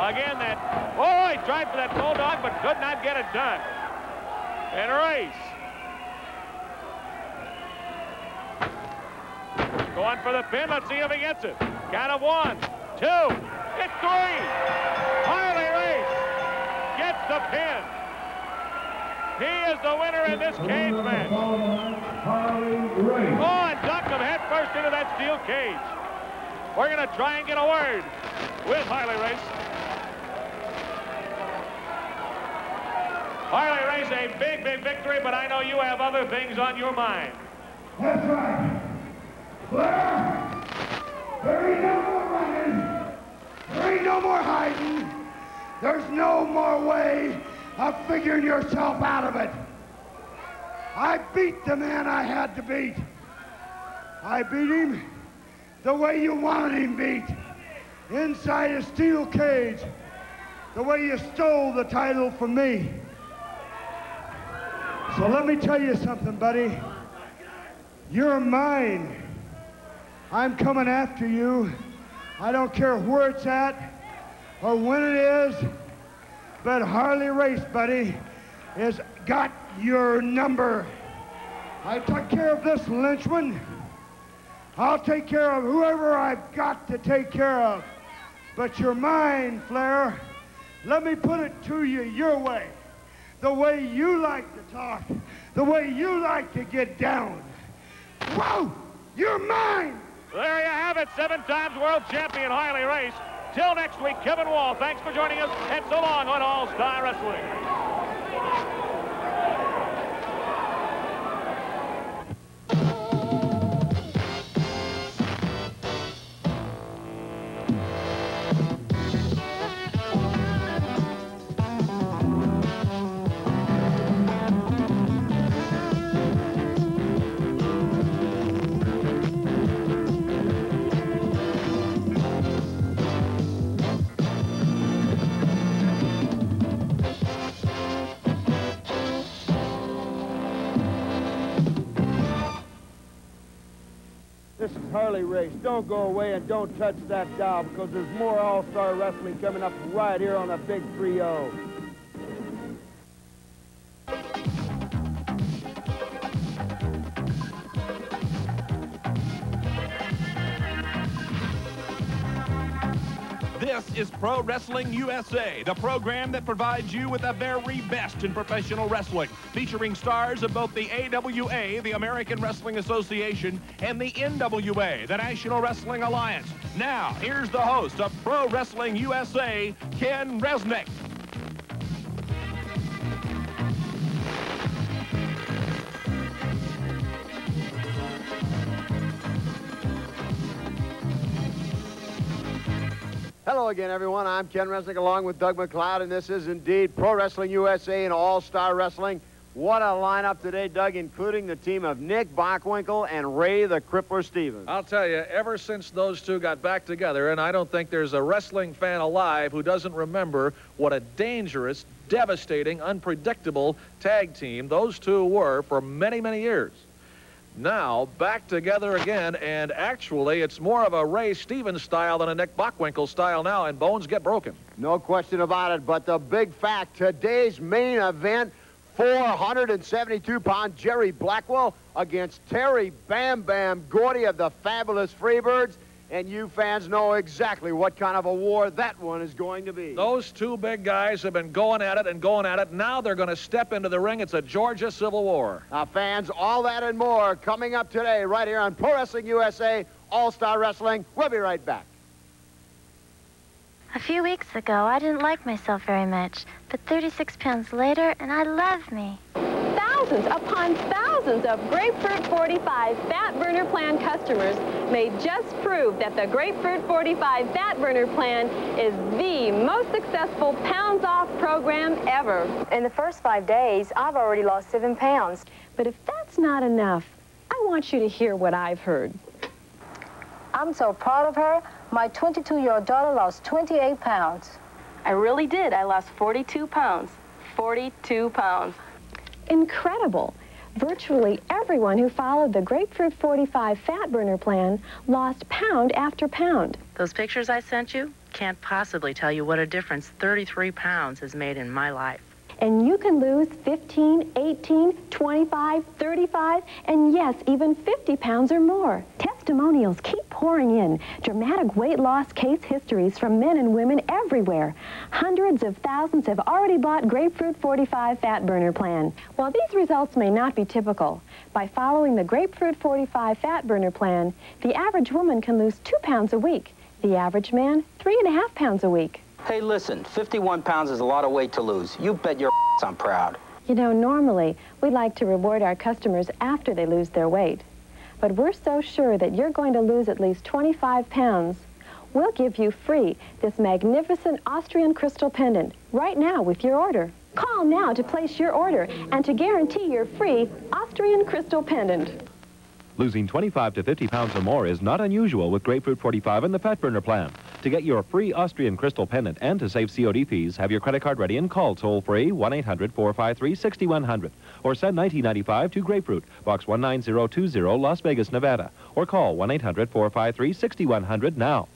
Again, he tried for that bulldog, but could not get it done. And Race. Going for the pin. Let's see if he gets it. Count of 1, 2, it's 3. Harley Race gets the pin. He is the winner in this cage match. Oh, and ducked him head first into that steel cage. We're going to try and get a word with Harley Race. Harley Race, a big, big victory, but I know you have other things on your mind. That's right. Flair, there ain't no more running. There ain't no more hiding. There's no more way of figuring yourself out of it. I beat the man I had to beat. I beat him the way you wanted him beat. Inside a steel cage. The way you stole the title from me. So let me tell you something, buddy. You're mine. I'm coming after you. I don't care where it's at or when it is, but Harley Race, buddy, has got your number. I took care of this lynchman. I'll take care of whoever I've got to take care of. But you're mine, Flair. Let me put it to you your way. The way you like to talk. The way you like to get down. Whoa! You're mine! There you have it, 7-time world champion Harley Race. Till next week, Kevin Wall, thanks for joining us, and so long on All-Star Wrestling. This is Harley Race. Don't go away and don't touch that dial because there's more All-Star Wrestling coming up right here on the Big 3-0. This is Pro Wrestling USA, the program that provides you with the very best in professional wrestling, featuring stars of both the AWA, the American Wrestling Association, and the NWA, the National Wrestling Alliance. Now, here's the host of Pro Wrestling USA, Ken Resnick. Hello again, everyone. I'm Ken Resnick along with Doug McLeod, and this is indeed Pro Wrestling USA and All-Star Wrestling. What a lineup today, Doug, including the team of Nick Bockwinkel and Ray the Crippler Stevens. I'll tell you, ever since those two got back together, and I don't think there's a wrestling fan alive who doesn't remember what a dangerous, devastating, unpredictable tag team those two were for many, many years. Now, back together again, and actually, it's more of a Ray Stevens style than a Nick Bockwinkel style now, and bones get broken. No question about it, but the big fact, today's main event, 472-pound Jerry Blackwell against Terry Bam Bam Gordy of the Fabulous Freebirds, and you fans know exactly what kind of a war that one is going to be. Those two big guys have been going at it and going at it. Now they're going to step into the ring. It's a Georgia Civil War. Now, fans, all that and more coming up today right here on Pro Wrestling USA All-Star Wrestling. We'll be right back. A few weeks ago, I didn't like myself very much, but 36 pounds later, and I love me. Thousands upon thousands of Grapefruit 45 Fat Burner Plan customers may just prove that the Grapefruit 45 Fat Burner Plan is the most successful pounds-off program ever. In the first 5 days, I've already lost 7 pounds. But if that's not enough, I want you to hear what I've heard. I'm so proud of her. My 22-year-old daughter lost 28 pounds. I really did. I lost 42 pounds. 42 pounds. Incredible. Virtually everyone who followed the Grapefruit 45 Fat Burner Plan lost pound after pound. Those pictures I sent you, can't possibly tell you what a difference 33 pounds has made in my life. And you can lose 15, 18, 25, 35, and yes, even 50 pounds or more. Testimonials keep pouring in. Dramatic weight loss case histories from men and women everywhere. Hundreds of thousands have already bought Grapefruit 45 Fat Burner Plan. While these results may not be typical, by following the Grapefruit 45 Fat Burner Plan, the average woman can lose 2 pounds a week. The average man, 3.5 pounds a week. Hey, listen, 51 pounds is a lot of weight to lose. You bet your I'm proud. You know, normally, we like to reward our customers after they lose their weight. But we're so sure that you're going to lose at least 25 pounds, we'll give you free this magnificent Austrian crystal pendant right now with your order. Call now to place your order and to guarantee your free Austrian crystal pendant. Losing 25 to 50 pounds or more is not unusual with Grapefruit 45 and the Fat Burner Plan. To get your free Austrian crystal pendant and to save COD fees, have your credit card ready and call toll-free 1-800-453-6100 or send $19.95 to Grapefruit, Box 19020, Las Vegas, Nevada, or call 1-800-453-6100 now.